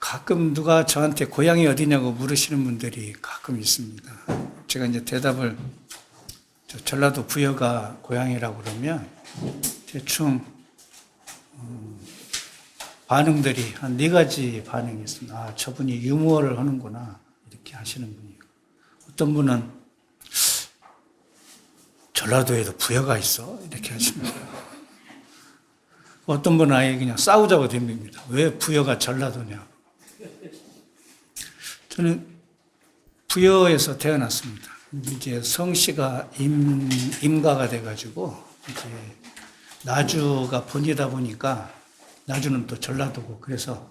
가끔 누가 저한테 고향이 어디냐고 물으시는 분들이 가끔 있습니다. 제가 이제 대답을 전라도 부여가 고향이라고 그러면 대충 반응들이 한 4가지 반응이 있습니다. 아, 저분이 유머를 하는구나 이렇게 하시는 분이고, 어떤 분은 전라도에도 부여가 있어 이렇게 하십니다. 어떤 분은 아예 그냥 싸우자고 됩니다. 왜 부여가 전라도냐. 저는 부여에서 태어났습니다. 이제 성씨가 임가가 돼가지고 이제 나주가 본이다 보니까 나주는 또 전라도고, 그래서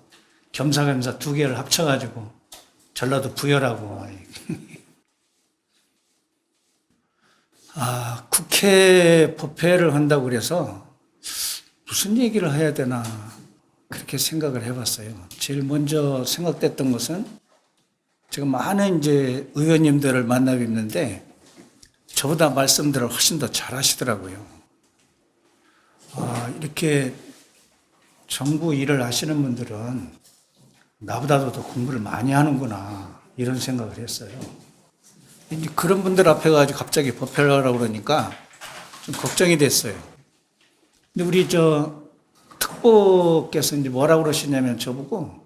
겸사겸사 2개를 합쳐가지고 전라도 부여라고. 아, 국회 법회를 한다고 그래서 무슨 얘기를 해야 되나 그렇게 생각을 해봤어요. 제일 먼저 생각됐던 것은, 제가 많은 이제 의원님들을 만나 뵙는데 저보다 말씀들을 훨씬 더 잘하시더라고요. 아, 이렇게 정부 일을 하시는 분들은 나보다도 더 공부를 많이 하는구나 이런 생각을 했어요. 이제 그런 분들 앞에 가지고 갑자기 법회를 하라고 그러니까 좀 걱정이 됐어요. 근데 우리 특보께서 이제 뭐라고 그러시냐면 저보고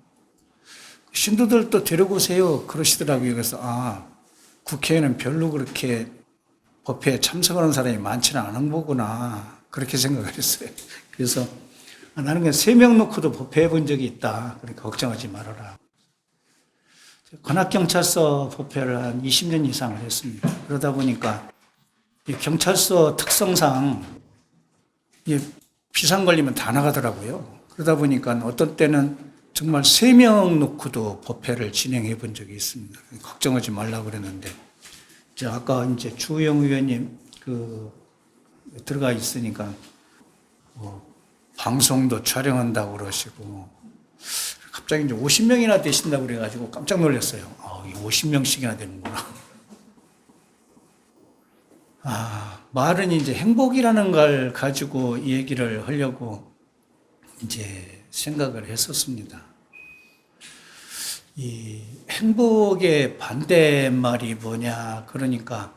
신도들도 데려오세요 그러시더라고요. 그래서 아, 국회에는 별로 그렇게 법회에 참석하는 사람이 많지는 않은 거구나 그렇게 생각을 했어요. 그래서 나는 그냥 3명 놓고도 법회해 본 적이 있다. 그러니까 걱정하지 말아라. 관악경찰서 법회를 한 20년 이상을 했습니다. 그러다 보니까 이 경찰서 특성상 비상 걸리면 다 나가더라고요. 그러다 보니까 어떤 때는 정말 3명 놓고도 법회를 진행해 본 적이 있습니다. 걱정하지 말라고 그랬는데, 아까 이제 주호영 의원님 들어가 있으니까 방송도 촬영한다고 그러시고, 갑자기 이제 50명이나 되신다고 그래가지고 깜짝 놀랐어요. 50명씩이나 되는구나. 아, 말은 이제 행복이라는 걸 가지고 이 얘기를 하려고 이제 생각을 했었습니다. 이 행복의 반대말이 뭐냐, 그러니까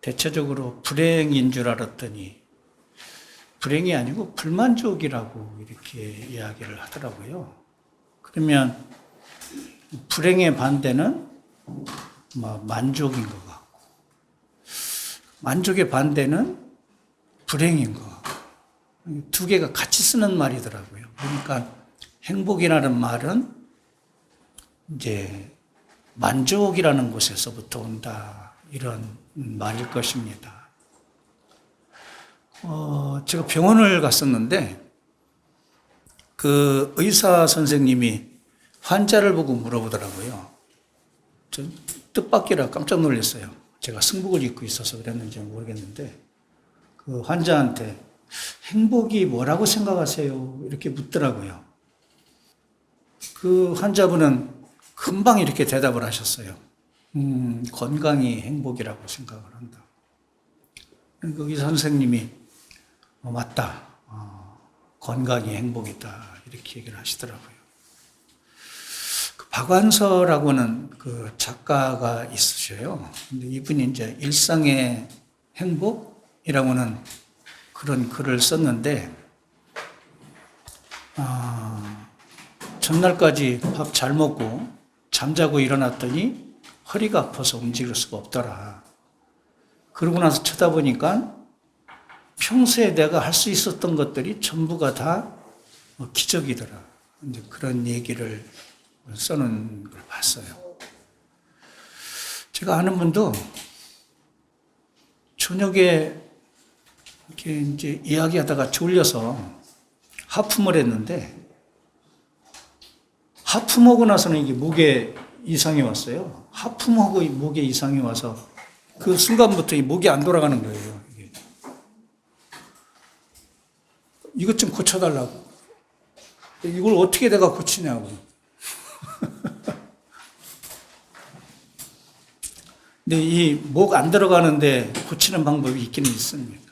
대체적으로 불행인 줄 알았더니 불행이 아니고 불만족이라고 이렇게 이야기를 하더라고요. 그러면 불행의 반대는 만족인 것 같고, 만족의 반대는 불행인 것 같고, 2개가 같이 쓰는 말이더라고요. 그러니까 행복이라는 말은 이제 만족이라는 곳에서부터 온다, 이런 말일 것입니다. 제가 병원을 갔었는데 그 의사 선생님이 환자를 보고 물어보더라고요. 전 뜻밖이라 깜짝 놀랐어요. 제가 승복을 입고 있어서 그랬는지 모르겠는데 그 환자한테 행복이 뭐라고 생각하세요? 이렇게 묻더라고요. 그 환자분은 금방 이렇게 대답을 하셨어요. 건강이 행복이라고 생각을 한다. 그 의사 선생님이 맞다. 건강이 행복이다. 이렇게 얘기를 하시더라고요. 그 박완서라고는 그 작가가 있으셔요. 근데 이분이 이제 일상의 행복이라고는 그런 글을 썼는데, 전날까지 밥 잘 먹고 잠자고 일어났더니 허리가 아파서 움직일 수가 없더라. 그러고 나서 쳐다보니까 평소에 내가 할 수 있었던 것들이 전부가 다 기적이더라. 이제 그런 얘기를 써놓은 걸 봤어요. 제가 아는 분도 저녁에 이렇게 이제 이야기하다가 졸려서 하품을 했는데, 하품하고 나서는 이게 목에 이상이 왔어요. 하품하고 목에 이상이 와서 그 순간부터 이 목이 안 돌아가는 거예요. 이것 좀 고쳐달라고. 이걸 어떻게 내가 고치냐고. 근데 이 목 안 들어가는데 고치는 방법이 있기는 있습니다.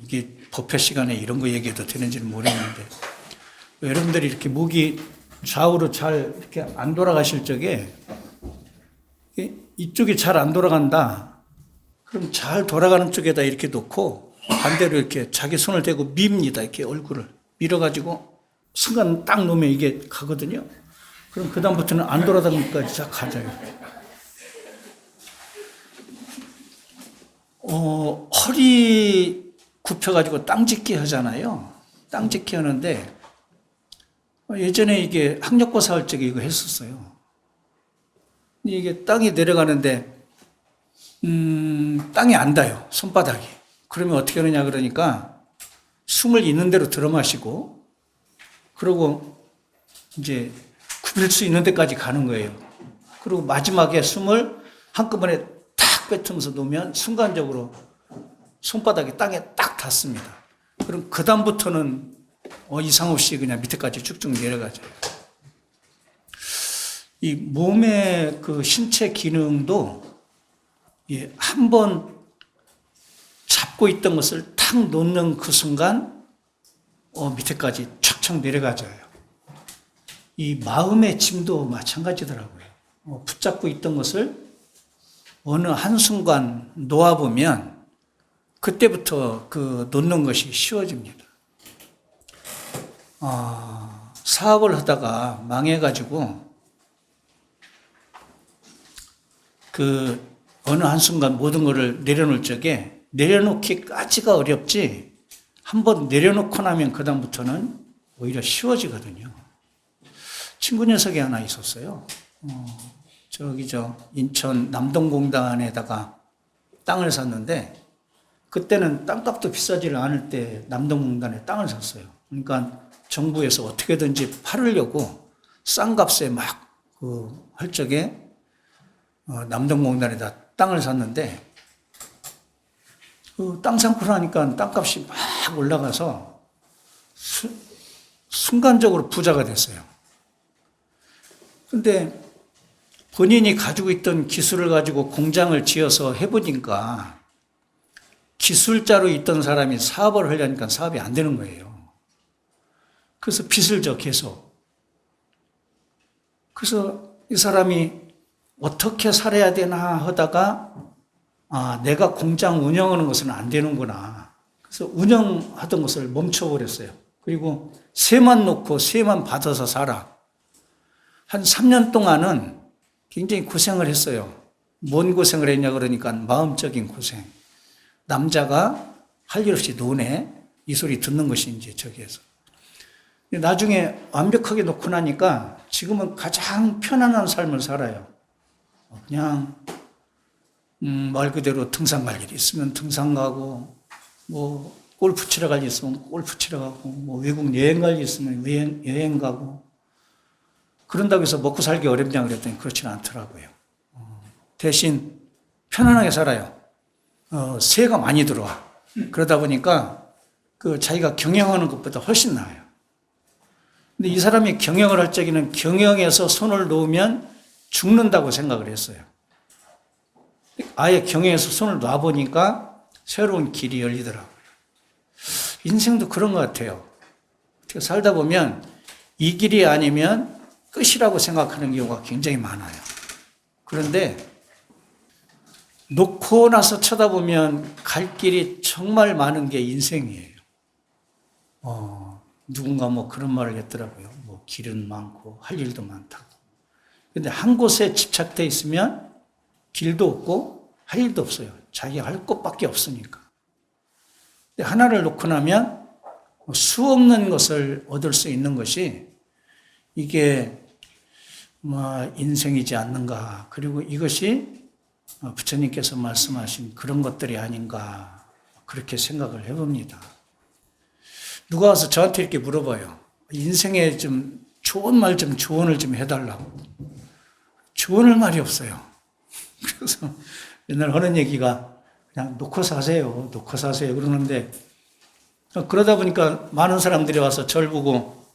이게 법회 시간에 이런 거 얘기해도 되는지는 모르겠는데, 여러분들이 이렇게 목이 좌우로 잘 이렇게 안 돌아가실 적에 이쪽이 잘 안 돌아간다. 그럼 잘 돌아가는 쪽에다 이렇게 놓고 반대로 이렇게 자기 손을 대고 밉니다. 이렇게 얼굴을 밀어가지고 순간 딱 놓으면 이게 가거든요. 그럼 그다음부터는 안 돌아가니까 쫙 가져요. 허리 굽혀가지고 땅짓기 하잖아요. 땅짓기 하는데 예전에 이게 학력고사 할 적에 이거 했었어요. 이게 땅이 내려가는데 땅이 안 닿아요. 손바닥이. 그러면 어떻게 하느냐 그러니까 숨을 있는 대로 들어 마시고 그러고 이제 굽힐 수 있는 데까지 가는 거예요. 그리고 마지막에 숨을 한꺼번에 탁 뱉으면서 놓으면 순간적으로 손바닥이 땅에 딱 닿습니다. 그럼 그 다음부터는 이상 없이 그냥 밑에까지 쭉쭉 내려가죠. 이 몸의 그 신체 기능도 한번 잡고 있던 것을 탁 놓는 그 순간 밑에까지 촥촥 내려가져요. 이 마음의 짐도 마찬가지더라고요. 붙잡고 있던 것을 어느 한순간 놓아보면 그때부터 그 놓는 것이 쉬워집니다. 사업을 하다가 망해가지고 그 어느 한순간 모든 것을 내려놓을 적에 내려놓기까지가 어렵지 한번 내려놓고 나면 그다음부터는 오히려 쉬워지거든요. 친구 녀석이 하나 있었어요. 인천 남동공단에다가 땅을 샀는데 그때는 땅값도 비싸지를 않을 때 남동공단에 땅을 샀어요. 그러니까 정부에서 어떻게든지 팔으려고 싼 값에 막 할 적에 남동공단에다 땅을 샀는데 땅 상고 나니까 땅값이 막 올라가서 순간적으로 부자가 됐어요. 근데 본인이 가지고 있던 기술을 가지고 공장을 지어서 해보니까 기술자로 있던 사람이 사업을 하려니까 사업이 안 되는 거예요. 그래서 빚을 져 계속. 그래서 이 사람이 어떻게 살아야 되나 하다가 내가 공장 운영하는 것은 안 되는구나. 그래서 운영하던 것을 멈춰버렸어요. 그리고 세만 놓고 세만 받아서 살아. 한 3년 동안은 굉장히 고생을 했어요. 뭔 고생을 했냐 그러니까 마음적인 고생. 남자가 할 일 없이 노네. 이 소리 듣는 것이 이제 저기에서. 나중에 완벽하게 놓고 나니까 지금은 가장 편안한 삶을 살아요. 그냥 말 그대로 등산 갈 일이 있으면 등산 가고 뭐 골프 치러 갈 일 있으면 골프 치러 가고 뭐 외국 여행 갈 일 있으면 여행 가고 그런다고 해서 먹고 살기 어렵냐 그랬더니 그렇지는 않더라고요. 대신 편안하게 살아요. 세가 많이 들어와. 그러다 보니까 그 자기가 경영하는 것보다 훨씬 나아요. 근데 이 사람이 경영을 할 적에는 경영에서 손을 놓으면 죽는다고 생각을 했어요. 아예 경영에서 손을 놔보니까 새로운 길이 열리더라고요. 인생도 그런 것 같아요. 어떻게 살다 보면 이 길이 아니면 끝이라고 생각하는 경우가 굉장히 많아요. 그런데 놓고 나서 쳐다보면 갈 길이 정말 많은 게 인생이에요. 누군가 뭐 그런 말을 했더라고요. 뭐 길은 많고 할 일도 많다고. 근데 한 곳에 집착돼 있으면 길도 없고 할 일도 없어요. 자기가 할 것밖에 없으니까. 근데 하나를 놓고 나면 수 없는 것을 얻을 수 있는 것이 이게 인생이지 않는가. 그리고 이것이 부처님께서 말씀하신 그런 것들이 아닌가. 그렇게 생각을 해봅니다. 누가 와서 저한테 이렇게 물어봐요. 인생에 좀 좋은 말 좀 조언을 좀 해달라고. 조언할 말이 없어요. 그래서 맨날 하는 얘기가 그냥 놓고 사세요. 놓고 사세요. 그러는데 그러다 보니까 많은 사람들이 와서 저를 보고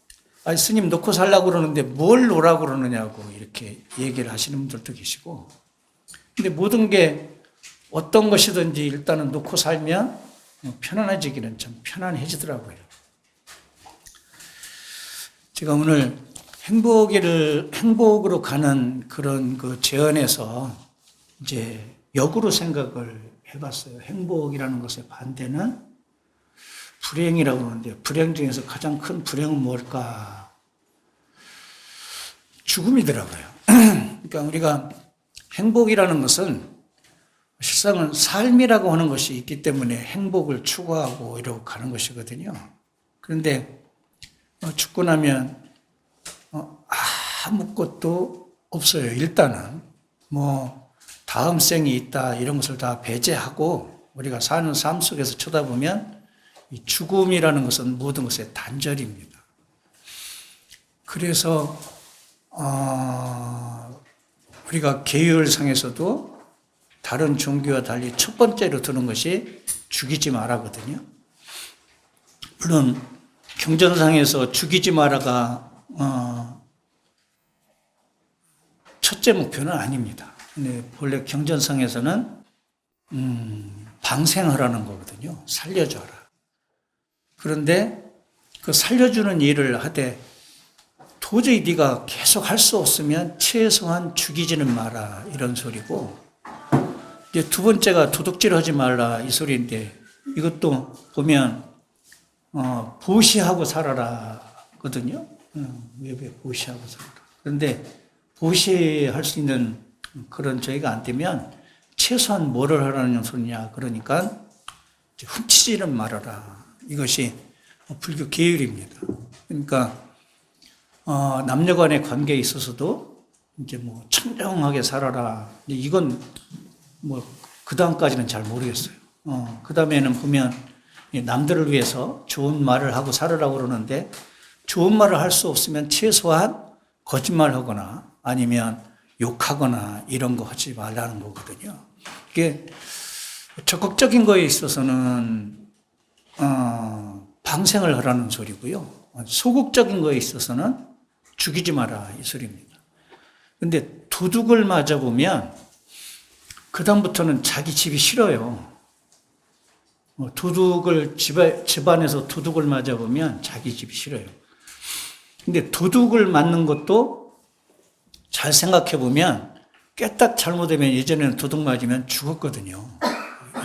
스님 놓고 살라고 그러는데 뭘 놓으라고 그러느냐고 이렇게 얘기를 하시는 분들도 계시고 근데 모든 게 어떤 것이든지 일단은 놓고 살면 편안해지기는 좀 편안해지더라고요. 제가 오늘 행복으로 가는 그런 그 재현에서 이제 역으로 생각을 해봤어요. 행복이라는 것의 반대는 불행이라고 하는데, 불행 중에서 가장 큰 불행은 뭘까? 죽음이더라고요. 그러니까 우리가 행복이라는 것은 실상은 삶이라고 하는 것이 있기 때문에 행복을 추구하고 이러고 가는 것이거든요. 그런데 죽고 나면 아무것도 없어요. 일단은 다음 생이 있다 이런 것을 다 배제하고 우리가 사는 삶 속에서 쳐다보면 이 죽음이라는 것은 모든 것의 단절입니다. 그래서 우리가 계율상에서도 다른 종교와 달리 첫 번째로 드는 것이 죽이지 마라거든요. 물론 경전상에서 죽이지 마라가 첫째 목표는 아닙니다. 근데 본래 경전상에서는 방생하라는 거거든요. 살려줘라. 그런데 그 살려주는 일을 하되 도저히 네가 계속 할 수 없으면 최소한 죽이지는 마라 이런 소리고, 이제 두 번째가 도둑질하지 말라 이 소리인데, 이것도 보면 보시하고 살아라거든요. 왜 보시하고 살아라. 그런데 보시할 수 있는 그런 저희가 안 되면 최소한 뭐를 하라는 소리냐. 그러니까 훔치지는 말아라. 이것이 불교 계율입니다. 그러니까 남녀 간의 관계에 있어서도 이제 청정하게 살아라. 이건 그 다음까지는 잘 모르겠어요. 그 다음에는 보면 남들을 위해서 좋은 말을 하고 살으라고 그러는데, 좋은 말을 할 수 없으면 최소한 거짓말하거나 아니면 욕하거나 이런 거 하지 말라는 거거든요. 이게 적극적인 거에 있어서는 방생을 하라는 소리고요. 소극적인 거에 있어서는 죽이지 마라 이 소리입니다. 근데 도둑을 맞아보면 그 다음부터는 자기 집이 싫어요. 집안에서 도둑을 맞아보면 자기 집이 싫어요. 근데 도둑을 맞는 것도 잘 생각해 보면 깨딱 잘못하면, 예전에는 도둑 맞으면 죽었거든요.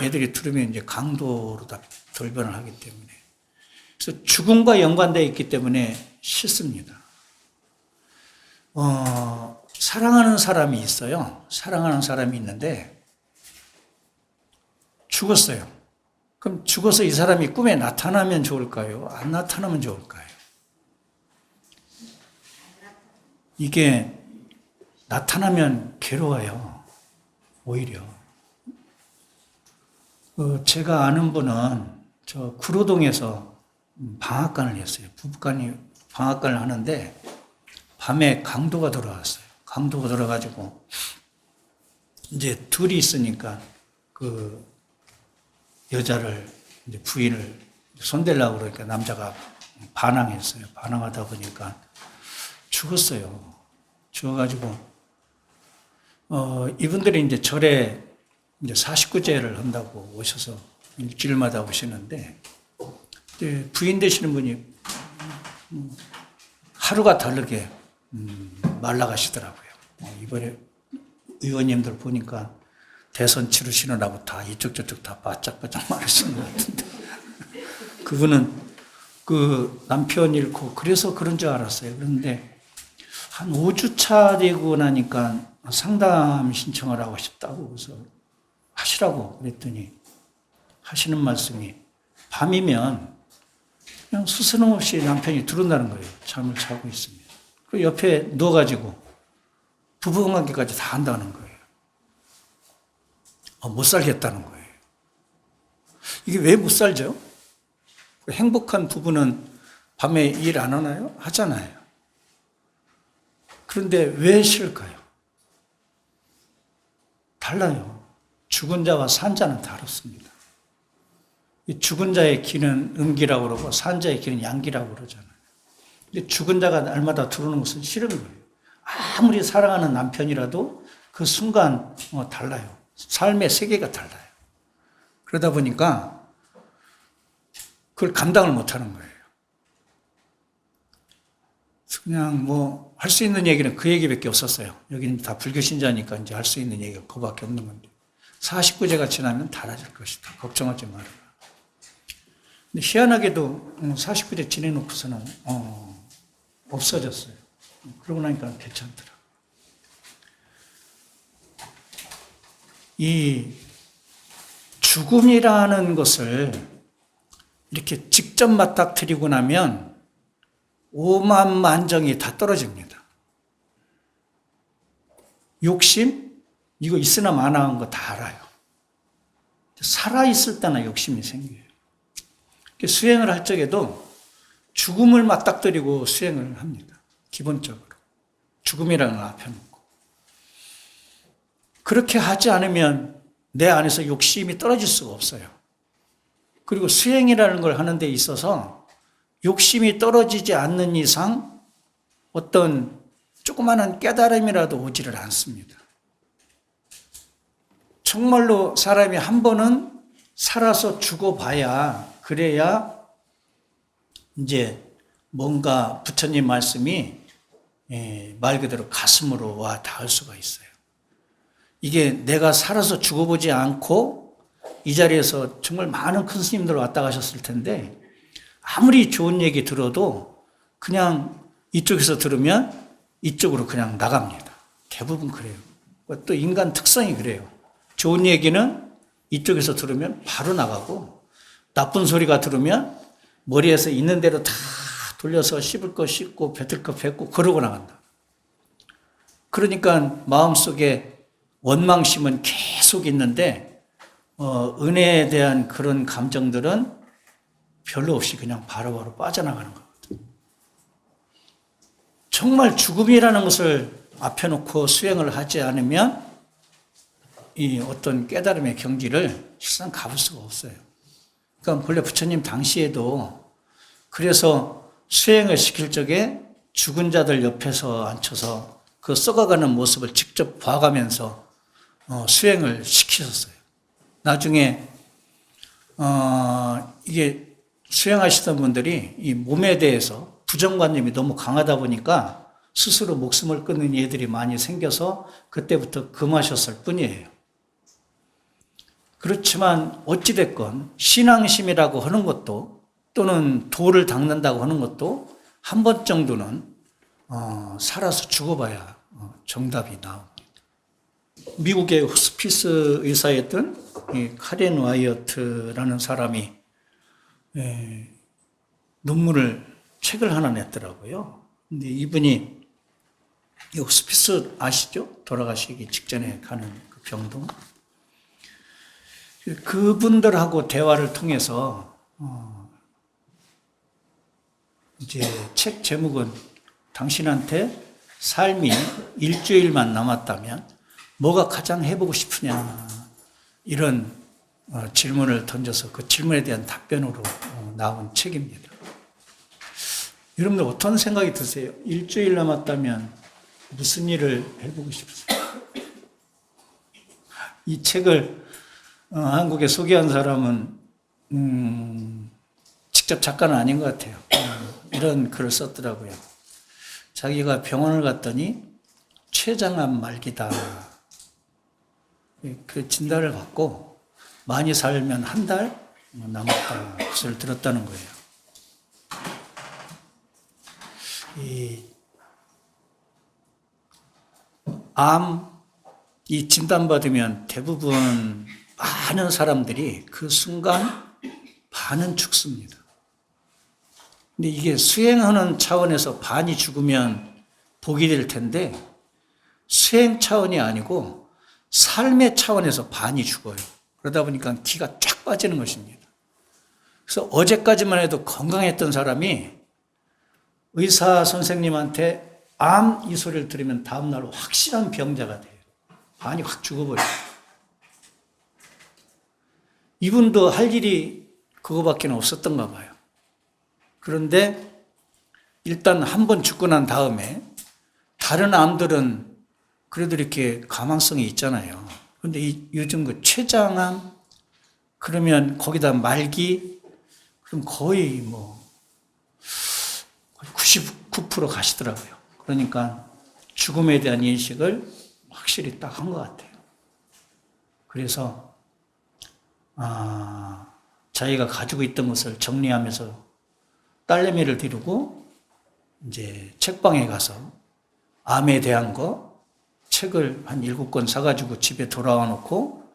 애들이 들으면 이제 강도로 다 돌변을 하기 때문에. 그래서 죽음과 연관되어 있기 때문에 싫습니다. 사랑하는 사람이 있어요. 사랑하는 사람이 있는데 죽었어요. 그럼 죽어서 이 사람이 꿈에 나타나면 좋을까요? 안 나타나면 좋을까요? 이게 나타나면 괴로워요. 오히려. 제가 아는 분은 저 구로동에서 방앗간을 했어요. 부부간이 방앗간을 하는데 밤에 강도가 들어왔어요. 강도가 들어가지고 이제 둘이 있으니까 그 여자를, 이제 부인을 손대려고 그러니까 남자가 반항했어요. 반항하다 보니까 죽었어요. 죽어가지고 이분들이 이제 절에 이제 49제를 한다고 오셔서 일주일마다 오시는데, 이제 부인 되시는 분이 하루가 다르게 말라가시더라고요. 이번에 의원님들 보니까 대선 치르시느라고 다 이쪽 저쪽 다 바짝바짝 마르신 것 같은데 그분은 그 남편 잃고 그래서 그런 줄 알았어요. 그런데 한 5주차 되고 나니까 상담 신청을 하고 싶다고 그래서 하시라고 그랬더니 하시는 말씀이 밤이면 그냥 스스럼 없이 남편이 들어온다는 거예요. 잠을 자고 있으면. 그리고 옆에 누워가지고 부부관계까지 다 한다는 거예요. 못 살겠다는 거예요. 이게 왜 못 살죠? 행복한 부부는 밤에 일 안 하나요? 하잖아요. 그런데 왜 싫을까요? 달라요. 죽은 자와 산 자는 다릅니다. 죽은 자의 기는 음기라고 그러고 산 자의 기는 양기라고 그러잖아요. 근데 죽은 자가 날마다 들어오는 것은 싫은 거예요. 아무리 사랑하는 남편이라도 그 순간 달라요. 삶의 세계가 달라요. 그러다 보니까 그걸 감당을 못하는 거예요. 그냥 뭐 할 수 있는 얘기는 그 얘기밖에 없었어요. 여기는 다 불교 신자니까 이제 할 수 있는 얘기가 그거밖에 없는 건데 49제가 지나면 달라질 것이다. 걱정하지 마라. 근데 희한하게도 49제 지내놓고서는 없어졌어요. 그러고 나니까 괜찮더라. 이 죽음이라는 것을 이렇게 직접 맞닥뜨리고 나면 오만만정이 다 떨어집니다. 욕심? 이거 있으나 마나한 거 다 알아요. 살아있을 때나 욕심이 생겨요. 수행을 할 적에도 죽음을 맞닥뜨리고 수행을 합니다. 기본적으로. 죽음이라는 걸 앞에 놓고. 그렇게 하지 않으면 내 안에서 욕심이 떨어질 수가 없어요. 그리고 수행이라는 걸 하는 데 있어서 욕심이 떨어지지 않는 이상 어떤 조그마한 깨달음이라도 오지를 않습니다. 정말로 사람이 한 번은 살아서 죽어봐야 그래야 이제 뭔가 부처님 말씀이 말 그대로 가슴으로 와 닿을 수가 있어요. 이게 내가 살아서 죽어보지 않고 이 자리에서 정말 많은 큰 스님들 왔다 가셨을 텐데 아무리 좋은 얘기 들어도 그냥 이쪽에서 들으면 이쪽으로 그냥 나갑니다. 대부분 그래요. 또 인간 특성이 그래요. 좋은 얘기는 이쪽에서 들으면 바로 나가고 나쁜 소리가 들으면 머리에서 있는 대로 다 돌려서 씹을 거 씹고 뱉을 거 뱉고 그러고 나간다. 그러니까 마음속에 원망심은 계속 있는데 은혜에 대한 그런 감정들은 별로 없이 그냥 바로바로 빠져나가는 거거든요. 정말 죽음이라는 것을 앞에 놓고 수행을 하지 않으면 이 어떤 깨달음의 경지를 실상 가볼 수가 없어요. 그러니까 본래 부처님 당시에도 그래서 수행을 시킬 적에 죽은 자들 옆에서 앉혀서 그 썩어가는 모습을 직접 봐가면서 수행을 시키셨어요. 나중에 이게 수행하시던 분들이 이 몸에 대해서 부정관념이 너무 강하다 보니까 스스로 목숨을 끊는 예들이 많이 생겨서 그때부터 금하셨을 뿐이에요. 그렇지만 어찌됐건 신앙심이라고 하는 것도 또는 도를 닦는다고 하는 것도 한 번 정도는 살아서 죽어봐야 정답이 나옵니다. 미국의 호스피스 의사였던 이 카렌 와이어트라는 사람이 책을 하나 냈더라고요. 근데 이분이 이 호스피스 아시죠? 돌아가시기 직전에 가는 그 병동. 그분들하고 대화를 통해서 이제 책 제목은 당신한테 삶이 일주일만 남았다면 뭐가 가장 해보고 싶으냐 이런 질문을 던져서 그 질문에 대한 답변으로 나온 책입니다. 여러분들 어떤 생각이 드세요? 일주일 남았다면 무슨 일을 해보고 싶으세요? 이 책을 한국에 소개한 사람은 직접 작가는 아닌 것 같아요. 이런 글을 썼더라고요. 자기가 병원을 갔더니 췌장암 말기다. 그 진단을 받고 많이 살면 한 달 남았다. 그것을 들었다는 거예요. 이 진단받으면 대부분 많은 사람들이 그 순간 반은 죽습니다. 근데 이게 수행하는 차원에서 반이 죽으면 복이 될 텐데 수행 차원이 아니고 삶의 차원에서 반이 죽어요. 그러다 보니까 기가 쫙 빠지는 것입니다. 그래서 어제까지만 해도 건강했던 사람이 의사 선생님한테 암 이 소리를 들으면 다음날 확실한 병자가 돼요. 반이 확 죽어버려요. 이분도 할 일이 그거밖에 없었던가 봐요. 그런데 일단 한 번 죽고 난 다음에 다른 암들은 그래도 이렇게 가망성이 있잖아요. 그런데 요즘 그 췌장암 그러면 거기다 말기 그럼 거의 99% 부풀어 가시더라고요. 그러니까 죽음에 대한 인식을 확실히 딱 한 것 같아요. 그래서 자기가 가지고 있던 것을 정리하면서 딸내미를 데리고 이제 책방에 가서 암에 대한 거 책을 한 7권 사가지고 집에 돌아와 놓고,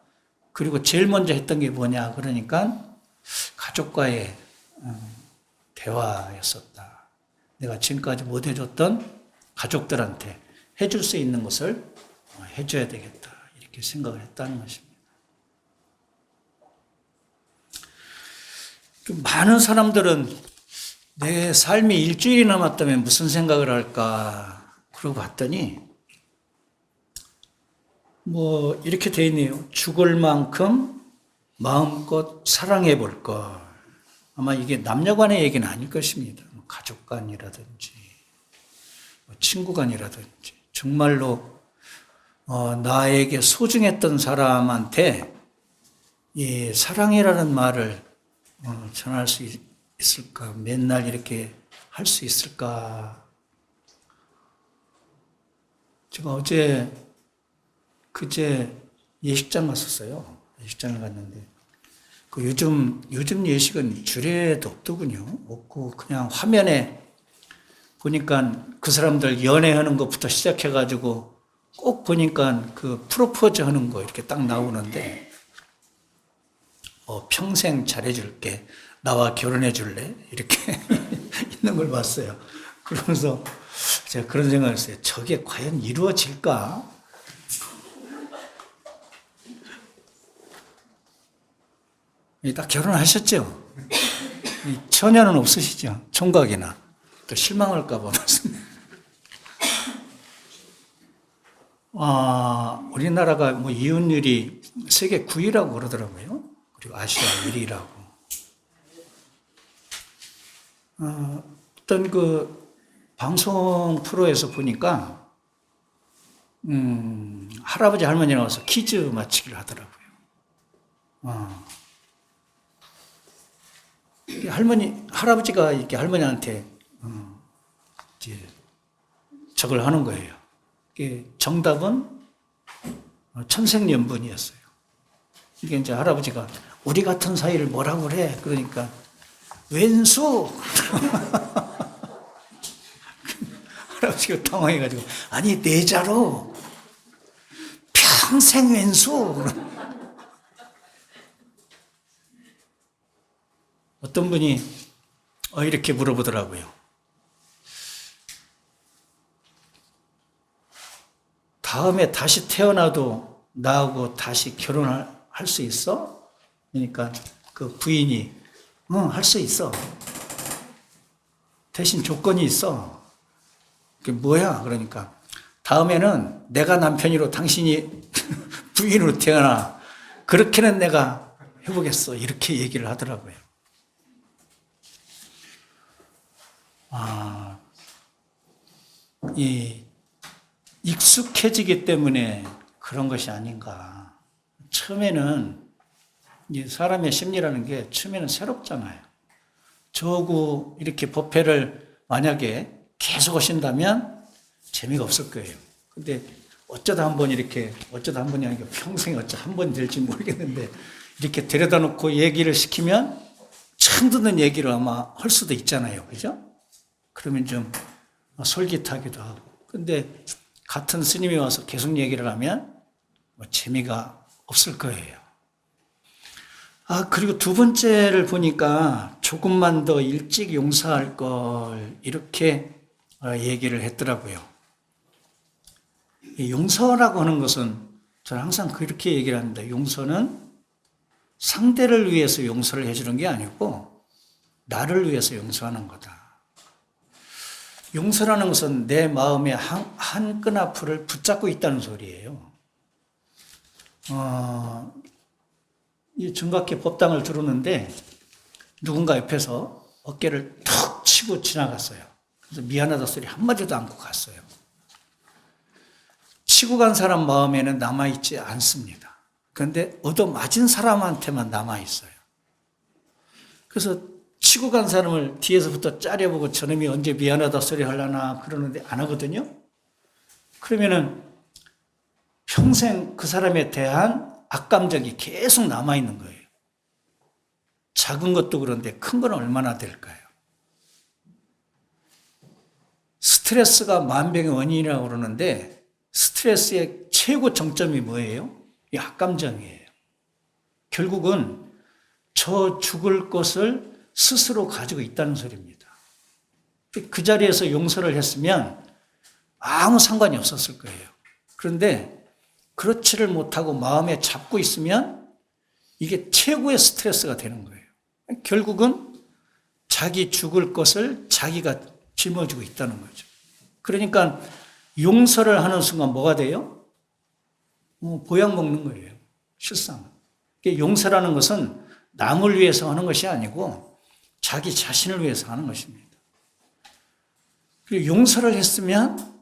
그리고 제일 먼저 했던 게 뭐냐 그러니까 가족과의 대화였었다. 내가 지금까지 못 해줬던 가족들한테 해줄 수 있는 것을 해줘야 되겠다, 이렇게 생각을 했다는 것입니다. 많은 사람들은 내 삶이 일주일이 남았다면 무슨 생각을 할까 그러고 봤더니 뭐 이렇게 돼 있네요. 죽을 만큼 마음껏 사랑해 볼 것. 아마 이게 남녀 간의 얘기는 아닐 것입니다. 가족 간이라든지 친구 간이라든지 정말로 나에게 소중했던 사람한테 이 사랑이라는 말을 전할 수 있을까? 맨날 이렇게 할 수 있을까? 제가 그제 예식장 갔었어요. 예식장을 갔는데 요즘 예식은 주례도 없더군요. 없고 그냥 화면에 보니까 그 사람들 연애하는 것부터 시작해가지고 꼭 보니까 그 프로포즈 하는 거 이렇게 딱 나오는데 평생 잘해줄게, 나와 결혼해 줄래? 이렇게 있는 걸 봤어요. 그러면서 제가 그런 생각을 했어요. 저게 과연 이루어질까? 딱 결혼하셨죠? 처녀는 없으시죠? 총각이나. 또 실망할까 봐. 우리나라가 뭐 이혼율이 세계 9위라고 그러더라고요. 그리고 아시아 1위라고. 어떤 그 방송 프로에서 보니까 할아버지 할머니 나와서 퀴즈 맞히기를 하더라고요. 할아버지가 이렇게 할머니한테 이제 저걸 하는 거예요. 정답은 천생연분이었어요. 이게 이제 할아버지가 우리 같은 사이를 뭐라고 그래? 그러니까 왼수. 할아버지가 당황해가지고 아니 내자로 평생 왼수. 어떤 분이 이렇게 물어보더라고요. 다음에 다시 태어나도 나하고 다시 결혼할 수 있어? 그러니까 그 부인이 응, 할 수 있어. 대신 조건이 있어. 그게 뭐야? 그러니까 다음에는 내가 남편으로 당신이 부인으로 태어나. 그렇게는 내가 해보겠어. 이렇게 얘기를 하더라고요. 익숙해지기 때문에 그런 것이 아닌가. 처음에는 사람의 심리라는 게 처음에는 새롭잖아요. 저하고 이렇게 법회를 만약에 계속 하신다면 재미가 없을 거예요. 근데 어쩌다 한 번이 아니고 평생 한 번 될지 모르겠는데 이렇게 데려다 놓고 얘기를 시키면 처음 듣는 얘기를 아마 할 수도 있잖아요. 그죠? 그러면 좀 솔깃하기도 하고. 근데 같은 스님이 와서 계속 얘기를 하면 재미가 없을 거예요. 그리고 두 번째를 보니까 조금만 더 일찍 용서할 걸 이렇게 얘기를 했더라고요. 용서라고 하는 것은 저는 항상 그렇게 얘기를 합니다. 용서는 상대를 위해서 용서를 해주는 게 아니고 나를 위해서 용서하는 거다. 용서라는 것은 내 마음의 한 끈앞을 붙잡고 있다는 소리예요. 이 정각회 법당을 들었는데 누군가 옆에서 어깨를 툭 치고 지나갔어요. 그래서 미안하다 소리 한마디도 않고 갔어요. 치고 간 사람 마음에는 남아있지 않습니다. 그런데 얻어맞은 사람한테만 남아있어요. 그래서 치고 간 사람을 뒤에서부터 짜려보고 저놈이 언제 미안하다 소리 하려나 그러는데 안 하거든요. 그러면은 평생 그 사람에 대한 악감정이 계속 남아있는 거예요. 작은 것도 그런데 큰 건 얼마나 될까요? 스트레스가 만병의 원인이라고 그러는데 스트레스의 최고 정점이 뭐예요? 이 악감정이에요. 결국은 저 죽을 것을 스스로 가지고 있다는 소리입니다. 그 자리에서 용서를 했으면 아무 상관이 없었을 거예요. 그런데 그렇지를 못하고 마음에 잡고 있으면 이게 최고의 스트레스가 되는 거예요. 결국은 자기 죽을 것을 자기가 짊어지고 있다는 거죠. 그러니까 용서를 하는 순간 뭐가 돼요? 보약 먹는 거예요. 실상. 용서라는 것은 남을 위해서 하는 것이 아니고 자기 자신을 위해서 하는 것입니다. 그리고 용서를 했으면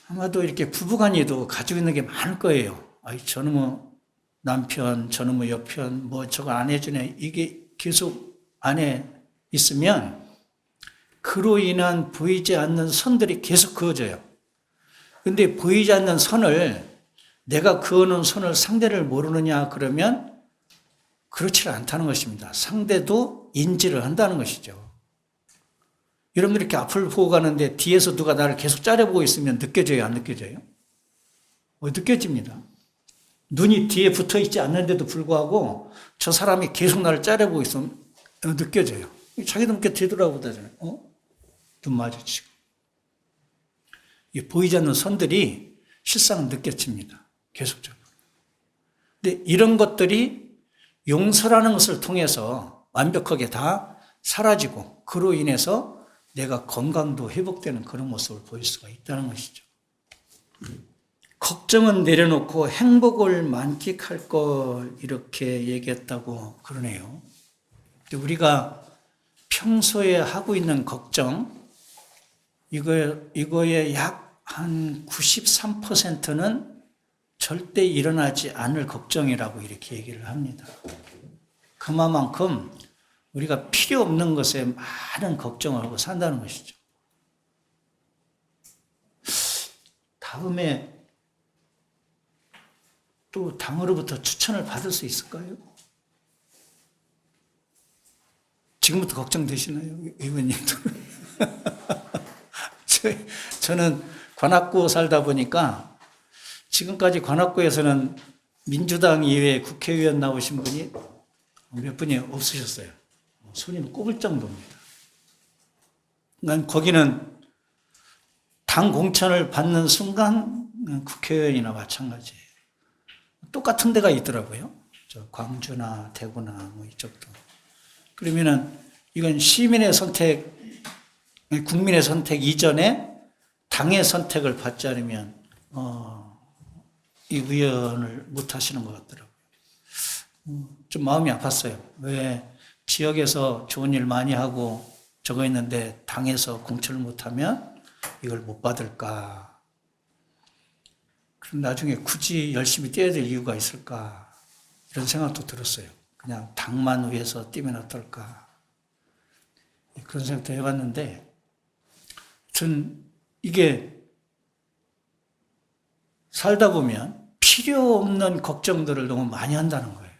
아마도 이렇게 부부간에도 가지고 있는 게 많을 거예요. 아이, 저놈의 남편, 저놈의 여편, 뭐 저거 안 해주네. 이게 계속 안에 있으면 그로 인한 보이지 않는 선들이 계속 그어져요. 근데 보이지 않는 선을 내가 그어놓은 선을 상대를 모르느냐 그러면 그렇지 않다는 것입니다. 상대도 인지를 한다는 것이죠. 여러분들 이렇게 앞을 보고 가는데 뒤에서 누가 나를 계속 째려보고 있으면 느껴져요? 안 느껴져요? 느껴집니다. 눈이 뒤에 붙어 있지 않는데도 불구하고 저 사람이 계속 나를 째려보고 있으면 느껴져요. 자기도 이렇게 뒤돌아보다잖아요. 눈 마주치고. 보이지 않는 선들이 실상은 느껴집니다. 계속적으로. 근데 이런 것들이 용서라는 것을 통해서 완벽하게 다 사라지고 그로 인해서 내가 건강도 회복되는 그런 모습을 보일 수가 있다는 것이죠. 걱정은 내려놓고 행복을 만끽할 걸 이렇게 얘기했다고 그러네요. 우리가 평소에 하고 있는 걱정, 이거의 약 한 93%는 절대 일어나지 않을 걱정이라고 이렇게 얘기를 합니다. 그만큼 우리가 필요 없는 것에 많은 걱정을 하고 산다는 것이죠. 다음에 또 당으로부터 추천을 받을 수 있을까요? 지금부터 걱정되시나요? 의원님도. 저는 관악구 살다 보니까 지금까지 관악구에서는 민주당 이외에 국회의원 나오신 분이 몇 분이 없으셨어요. 손이 꼽을 정도입니다. 난 거기는 당 공천을 받는 순간 국회의원이나 마찬가지예요. 똑같은 데가 있더라고요. 저 광주나 대구나 뭐 이쪽도. 그러면은 이건 시민의 선택, 국민의 선택 이전에 당의 선택을 받지 않으면 이 의원을 못 하시는 것 같더라고요. 좀 마음이 아팠어요. 왜 지역에서 좋은 일 많이 하고 저거 있는데 당에서 공천을 못하면 이걸 못 받을까? 그럼 나중에 굳이 열심히 뛰어야 될 이유가 있을까? 이런 생각도 들었어요. 그냥 당만 위해서 뛰면 어떨까? 그런 생각도 해봤는데 전 이게 살다 보면 필요 없는 걱정들을 너무 많이 한다는 거예요.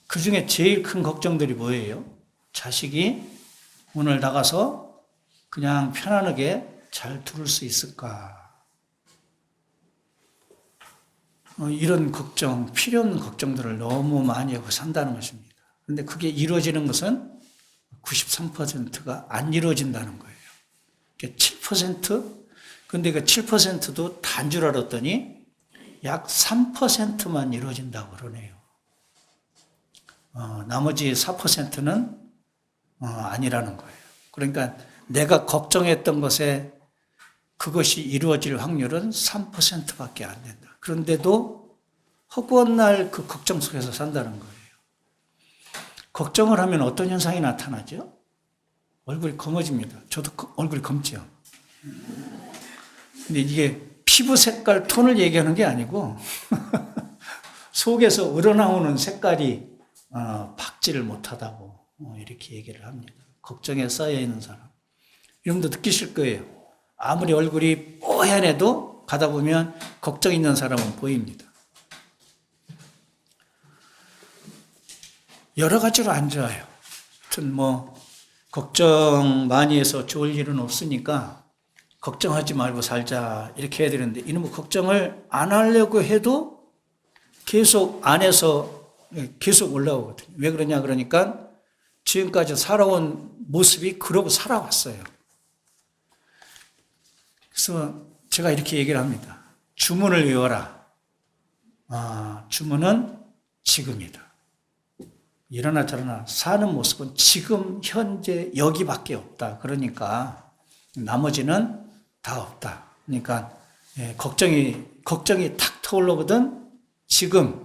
그 중에 제일 큰 걱정들이 뭐예요? 자식이 오늘 나가서 그냥 편안하게 잘 들을 수 있을까? 이런 걱정, 필요 없는 걱정들을 너무 많이 하고 산다는 것입니다. 그런데 그게 이루어지는 것은 93%가 안 이루어진다는 거예요. 7%? 근데 그 7%도 단 줄 알았더니 약 3%만 이루어진다고 그러네요. 나머지 4%는 아니라는 거예요. 그러니까 내가 걱정했던 것에 그것이 이루어질 확률은 3%밖에 안 된다. 그런데도 허구한 날 그 걱정 속에서 산다는 거예요. 걱정을 하면 어떤 현상이 나타나죠? 얼굴이 검어집니다. 저도 얼굴이 검죠. 근데 이게 피부 색깔 톤을 얘기하는 게 아니고 속에서 우러나오는 색깔이 받지를 못하다고 이렇게 얘기를 합니다. 걱정에 쌓여 있는 사람. 여러분도 느끼실 거예요. 아무리 얼굴이 뽀얀해도 가다 보면 걱정 있는 사람은 보입니다. 여러 가지로 안 좋아요. 하여튼 걱정 많이 해서 좋을 일은 없으니까 걱정하지 말고 살자 이렇게 해야 되는데 이놈의 걱정을 안 하려고 해도 계속 안에서 계속 올라오거든요. 왜 그러냐 그러니까 지금까지 살아온 모습이 그러고 살아왔어요. 그래서 제가 이렇게 얘기를 합니다. 주문을 외워라. 주문은 지금이다. 일어나 저러나 사는 모습은 지금 현재 여기밖에 없다. 그러니까 나머지는 다 없다. 그러니까 걱정이 탁 떠올라거든. 지금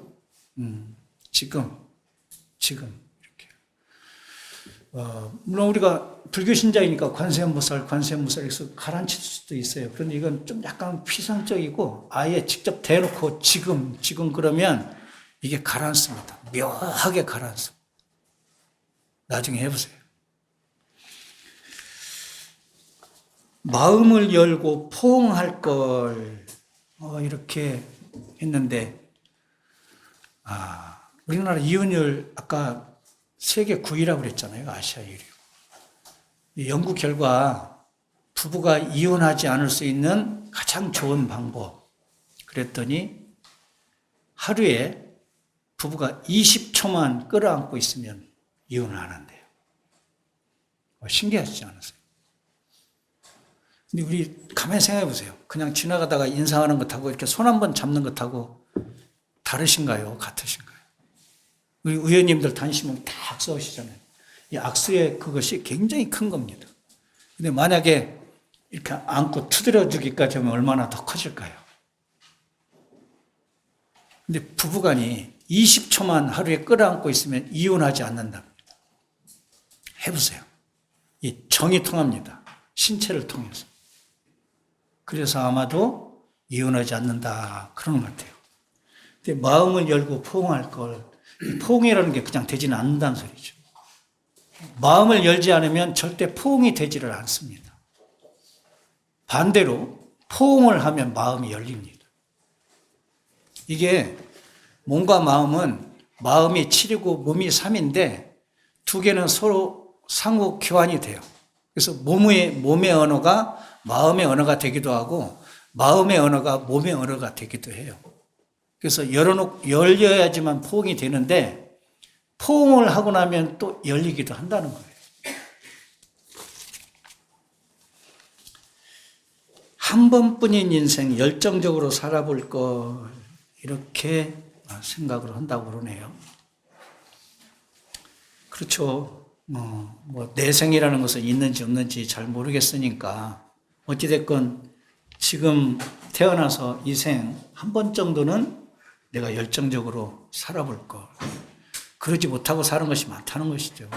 이렇게. 물론 우리가 불교 신자이니까 관세음보살에서 가라앉힐 수도 있어요. 그런데 이건 좀 약간 피상적이고 아예 직접 대놓고 지금 그러면 이게 가라앉습니다. 묘하게 가라앉습니다. 나중에 해보세요. 마음을 열고 포옹할 걸 이렇게 했는데 우리나라 이혼율 아까 세계 9위라고 그랬잖아요. 아시아 1위. 연구 결과 부부가 이혼하지 않을 수 있는 가장 좋은 방법 그랬더니 하루에 부부가 20초만 끌어안고 있으면 이혼을 안 한대요. 신기하지 않으세요? 근데 우리 가만히 생각해 보세요. 그냥 지나가다가 인사하는 것하고 이렇게 손 한번 잡는 것하고 다르신가요? 같으신가요? 우리 의원님들 다니시면 다 악수하시잖아요. 이 악수의 그것이 굉장히 큰 겁니다. 근데 만약에 이렇게 안고 투드려 주기까지 하면 얼마나 더 커질까요? 근데 부부간이 20초만 하루에 끌어안고 있으면 이혼하지 않는답니다. 해보세요. 이 정이 통합니다. 신체를 통해서. 그래서 아마도 이혼하지 않는다 그러는 것 같아요. 근데 마음을 열고 포옹할 걸 포옹이라는 게 그냥 되지는 않는다는 소리죠. 마음을 열지 않으면 절대 포옹이 되지를 않습니다. 반대로 포옹을 하면 마음이 열립니다. 이게 몸과 마음은 마음이 7이고 몸이 3인데 두 개는 서로 상호 교환이 돼요. 그래서 몸의 언어가 마음의 언어가 되기도 하고 마음의 언어가 몸의 언어가 되기도 해요. 그래서 열려야지만 포옹이 되는데 포옹을 하고 나면 또 열리기도 한다는 거예요. 한 번뿐인 인생 열정적으로 살아볼 걸 이렇게 생각을 한다고 그러네요. 그렇죠. 내생이라는 것은 있는지 없는지 잘 모르겠으니까 어찌됐건 지금 태어나서 이 생 한 번 정도는 내가 열정적으로 살아볼 걸. 그러지 못하고 사는 것이 많다는 것이죠.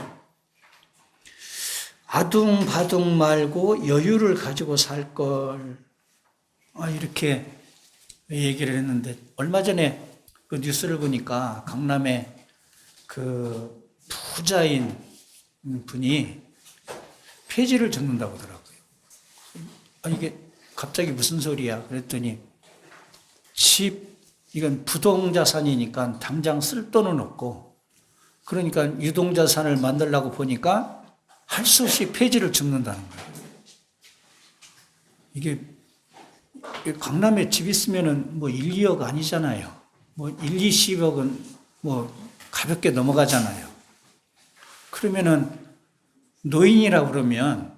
아둥바둥 말고 여유를 가지고 살 걸. 이렇게 얘기를 했는데 얼마 전에 그 뉴스를 보니까 강남에 그 부자인 분이 폐지를 적는다고 하더라고요. 이게 갑자기 무슨 소리야? 그랬더니 이건 부동자산이니까 당장 쓸 돈은 없고 그러니까 유동자산을 만들려고 보니까 할 수 없이 폐지를 적는다는 거예요. 이게 강남에 집 있으면은 1, 2억 아니잖아요. 1, 20억은 가볍게 넘어가잖아요. 그러면은 노인이라 그러면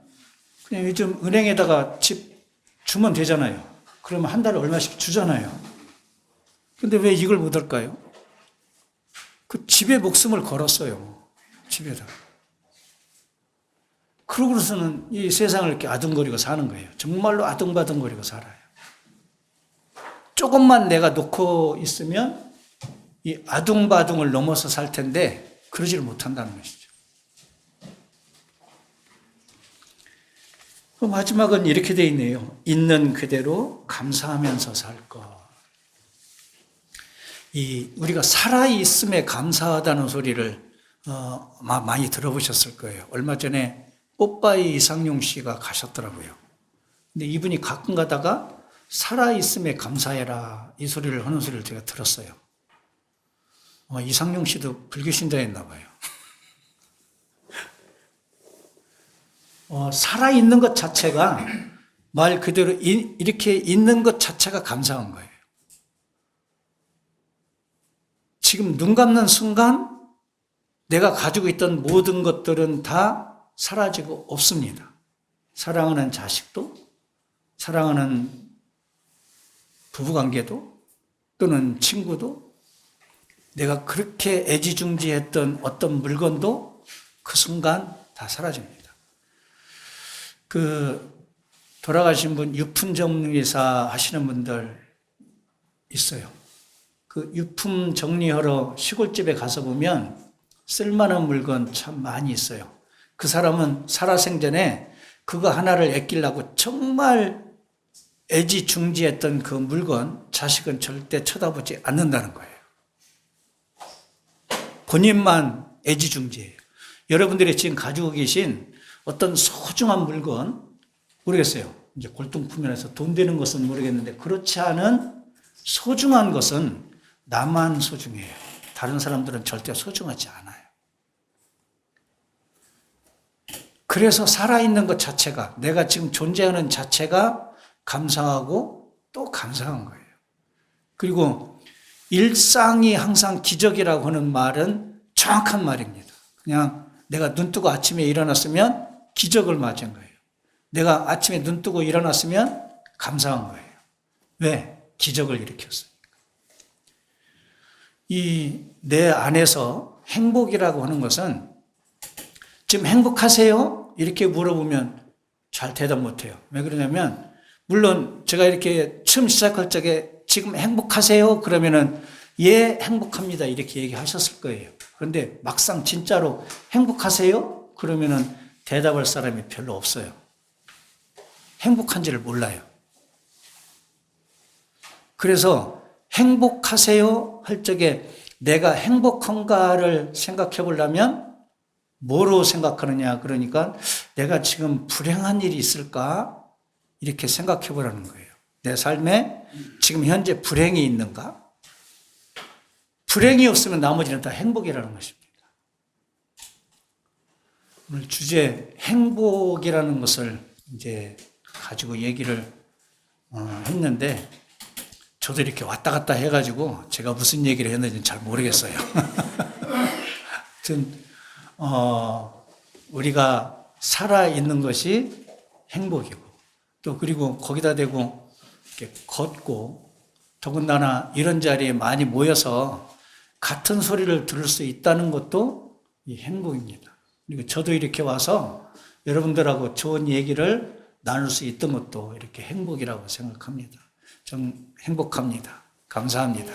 그냥 요즘 은행에다가 집 주면 되잖아요. 그러면 한 달에 얼마씩 주잖아요. 근데 왜 이걸 못 할까요? 그 집에 목숨을 걸었어요. 집에다가. 그러고서는 이 세상을 이렇게 아둥거리고 사는 거예요. 정말로 아둥바둥거리고 살아요. 조금만 내가 놓고 있으면 이 아둥바둥을 넘어서 살 텐데 그러지를 못한다는 것이죠. 그 마지막은 이렇게 돼 있네요. 있는 그대로 감사하면서 살 것. 우리가 살아있음에 감사하다는 소리를 많이 들어보셨을 거예요. 얼마 전에 뽀빠이 이상용 씨가 가셨더라고요. 근데 이분이 가끔 가다가 살아있음에 감사해라 이 소리를 하는 소리를 제가 들었어요. 이상용 씨도 불교신자였나 봐요. 살아있는 것 자체가 말 그대로 이렇게 있는 것 자체가 감사한 거예요. 지금 눈 감는 순간 내가 가지고 있던 모든 것들은 다 사라지고 없습니다. 사랑하는 자식도, 사랑하는 부부관계도, 또는 친구도, 내가 그렇게 애지중지했던 어떤 물건도 그 순간 다 사라집니다. 돌아가신 분 유품정리사 하시는 분들 있어요. 그 유품 정리하러 시골집에 가서 보면 쓸만한 물건 참 많이 있어요. 그 사람은 살아생전에 그거 하나를 아끼려고 정말 애지중지했던 그 물건, 자식은 절대 쳐다보지 않는다는 거예요. 본인만 애지중지해요. 여러분들이 지금 가지고 계신 어떤 소중한 물건, 모르겠어요. 이제 골동품이라서 돈 되는 것은 모르겠는데, 그렇지 않은 소중한 것은 나만 소중해요. 다른 사람들은 절대 소중하지 않아요. 그래서 살아있는 것 자체가, 내가 지금 존재하는 자체가 감사하고 또 감사한 거예요. 그리고 일상이 항상 기적이라고 하는 말은 정확한 말입니다. 그냥 내가 눈 뜨고 아침에 일어났으면 기적을 맞은 거예요. 내가 아침에 눈 뜨고 일어났으면 감사한 거예요. 왜? 기적을 일으켰으니까. 이 내 안에서 행복이라고 하는 것은 지금 행복하세요? 이렇게 물어보면 잘 대답 못해요. 왜 그러냐면, 물론 제가 이렇게 처음 시작할 적에 지금 행복하세요? 그러면은 예, 행복합니다. 이렇게 얘기하셨을 거예요. 그런데 막상 진짜로 행복하세요? 그러면은 대답할 사람이 별로 없어요. 행복한지를 몰라요. 그래서 행복하세요? 할 적에 내가 행복한가를 생각해 보려면 뭐로 생각하느냐? 그러니까 내가 지금 불행한 일이 있을까? 이렇게 생각해 보라는 거예요. 내 삶에 지금 현재 불행이 있는가? 불행이 없으면 나머지는 다 행복이라는 것입니다. 오늘 주제 행복이라는 것을 이제 가지고 얘기를 했는데, 저도 이렇게 왔다 갔다 해가지고 제가 무슨 얘기를 했는지 잘 모르겠어요. 하여튼 우리가 살아있는 것이 행복이고, 또 그리고 거기다 대고 이렇게 걷고, 더군다나 이런 자리에 많이 모여서 같은 소리를 들을 수 있다는 것도 이 행복입니다. 그리고 저도 이렇게 와서 여러분들하고 좋은 얘기를 나눌 수 있던 것도 이렇게 행복이라고 생각합니다. 좀 행복합니다. 감사합니다.